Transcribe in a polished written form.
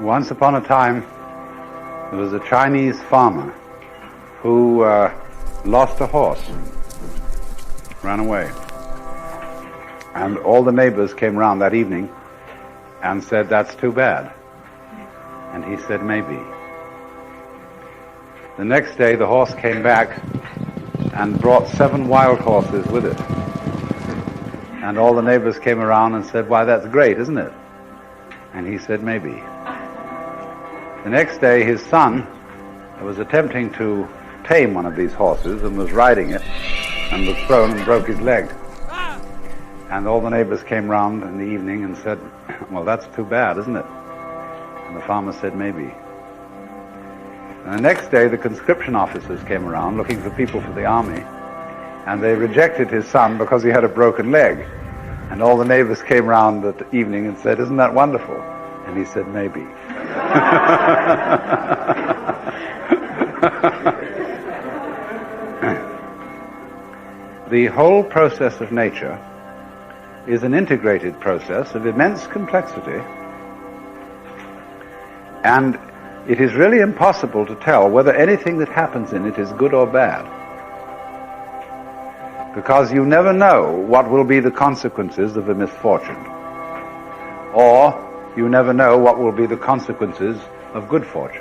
Once upon a time, there was a Chinese farmer who lost a horse, ran away. And all the neighbors came round that evening and said, "That's too bad." And he said, "Maybe." The next day the horse came back and brought 7 wild horses with it. And all the neighbors came around and said, "Why, that's great, isn't it?" And he said, "Maybe." The next day his son was attempting to tame one of these horses and was riding it and was thrown and broke his leg. And all the neighbors came round in the evening and said, "Well, that's too bad, isn't it?" And the farmer said, "Maybe." And the next day the conscription officers came around looking for people for the army, and they rejected his son because he had a broken leg. And all the neighbors came round at the evening and said, "Isn't that wonderful?" And he said, "Maybe." The whole process of nature is an integrated process of immense complexity, and it is really impossible to tell whether anything that happens in it is good or bad, because you never know what will be the consequences of a misfortune, or you never know what will be the consequences of good fortune.